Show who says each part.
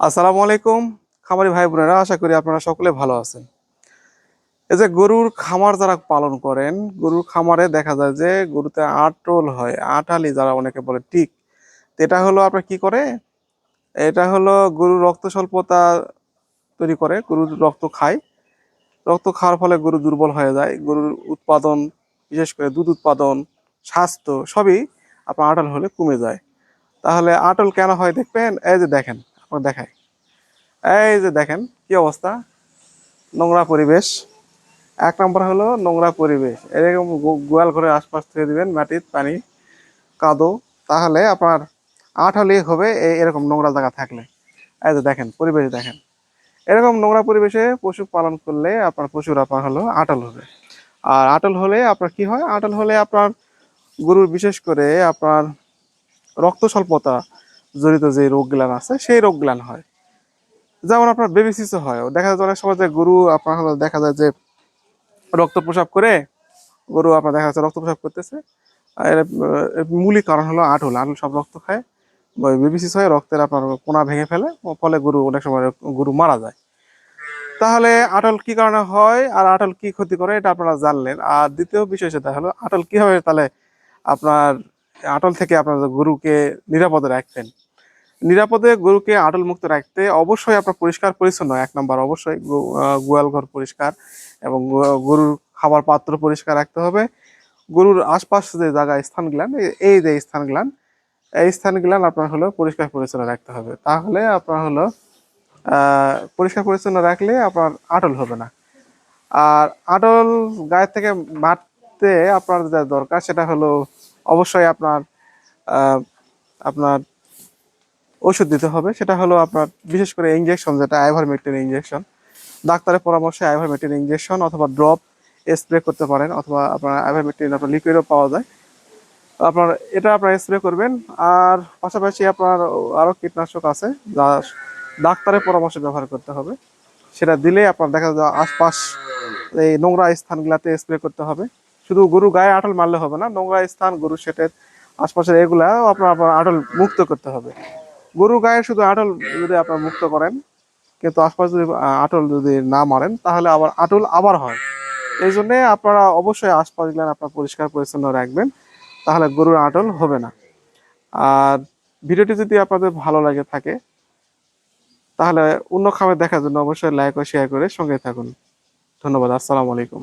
Speaker 1: আসসালামু আলাইকুম খামারি ভাই বোনেরা, আশা করি আপনারা সকলে ভালো আছেন। এই যে গরুর খামার যারা পালন করেন, গরুর খামারে দেখা যায় যে গরুতে আঁটল হয়, আঁটালি যারা অনেকে বলে টিক। তো এটা হলো আপনার কি করে, এটা হলো গরুর রক্ত স্বল্পতা তৈরি করে, গরুর রক্ত খায়। রক্ত খাওয়ার ফলে গরু দুর্বল হয়ে যায়, গরুর উৎপাদন, বিশেষ করে দুধ উৎপাদন, স্বাস্থ্য সবই আপনার আঁটল হলে কমে যায়। তাহলে আঁটল কেন হয় দেখবেন, এই যে দেখেন, আপনার দেখায়, এই যে দেখেন কি অবস্থা, নোংরা পরিবেশ। এক নম্বর হলো নোংরা পরিবেশ, এরকম গোয়াল ঘরের আশপাশ থেকে দিবেন মাটির পানি, কাদো, তাহলে আপনার আঁঠালি হবে এরকম নোংরা জায়গা থাকলে। এই যে দেখেন পরিবেশ দেখেন, এরকম নোংরা পরিবেশে পশু পালন করলে আপনার পশুর আপনার হলো আঁটল হবে। আর আঁটল হলে আপনার কি হয়, আঁটল হলে আপনার গরুর বিশেষ করে আপনার রক্ত স্বল্পতা জড়িত যে রোগগুলান আছে সেই রোগগুলান হয়। যেমন আপনার বেবিসিসও হয়, দেখা যায় অনেক সময় যে গরু আপনার হলো দেখা যায় যে রক্ত প্রসাব করে, গরু আপনার দেখা যাচ্ছে রক্ত প্রসাব করতেছে। আর এর মূলিক কারণ হলো আঁটল, আঁটল সব রক্ত খায়, বিবিসিস হয়ে রক্তের আপনার কোনা ভেঙে ফেলে, ফলে গরু অনেক সময় গরু মারা যায়। তাহলে আঁটল কি কারণে হয় আর আঁটল কি ক্ষতি করে এটা আপনারা জানলেন। আর দ্বিতীয় বিষয় সেটা হলো আঁটল কিভাবে তাহলে আপনার আঁটল থেকে আপনার গরুকে নিরাপদে রাখবেন। নিরাপদে গরুকে আঁটল মুক্ত রাখতে অবশ্যই আপনার পরিষ্কার পরিচ্ছন্ন, এক নম্বর অবশ্যই গোয়াল ঘর পরিষ্কার এবং গরুর খাবার পাত্র পরিষ্কার রাখতে হবে। গরুর আশপাশ যে জায়গা স্থানগুলান, এই যে স্থানগুলান, এই স্থানগুলান আপনার হলো পরিষ্কার পরিচ্ছন্ন রাখতে হবে। তাহলে আপনার হলো পরিষ্কার পরিচ্ছন্ন রাখলে আপনার আঁটল হবে না। আর আঁটল গায়ের থেকে বাড়তে আপনার যা দরকার সেটা হলো অবশ্যই আপনার আহ, আপনার ওষুধ দিতে হবে। সেটা হলো আপনার বিশেষ করে ইঞ্জেকশন, যেটা আইভারমেকটিন ইঞ্জেকশন, ডাক্তারের পরামর্শে আইভারমেকটিন ইঞ্জেকশন অথবা ড্রপ স্প্রে করতে পারেন, অথবা আপনার আইভারমেকটিন আপনার লিকুইডও পাওয়া যায়, আপনার এটা আপনার স্প্রে করবেন। আর পাশাপাশি আপনার আরও কীটনাশক আছে যা ডাক্তারের পরামর্শে ব্যবহার করতে হবে, সেটা দিলে আপনার দেখা যায় আশপাশ এই নোংরা স্থানগুলোতে স্প্রে করতে হবে। শুধু গরু গায়ে আঁটল মারলে হবে না, নোংরা স্থান গরু সেটের আশপাশের এগুলা আপনার আপনার আঁটল মুক্ত করতে হবে। গরু গায়ে শুধু আঁটল যদি আপনার মুক্ত করেন, কিন্তু আশপাশ যদি আঁটল যদি না মারেন, তাহলে আবার আঁটল আবার হয়। এই জন্যে আপনারা অবশ্যই আশপাশগুলো আপনার পরিষ্কার পরিচ্ছন্ন রাখবেন, তাহলে গরুর আঁটল হবে না। আর ভিডিওটি যদি আপনাদের ভালো লাগে থাকে, তাহলে অন্য খাবার দেখার জন্য অবশ্যই লাইক ও শেয়ার করে সঙ্গে থাকুন। ধন্যবাদ। আসসালামু আলাইকুম।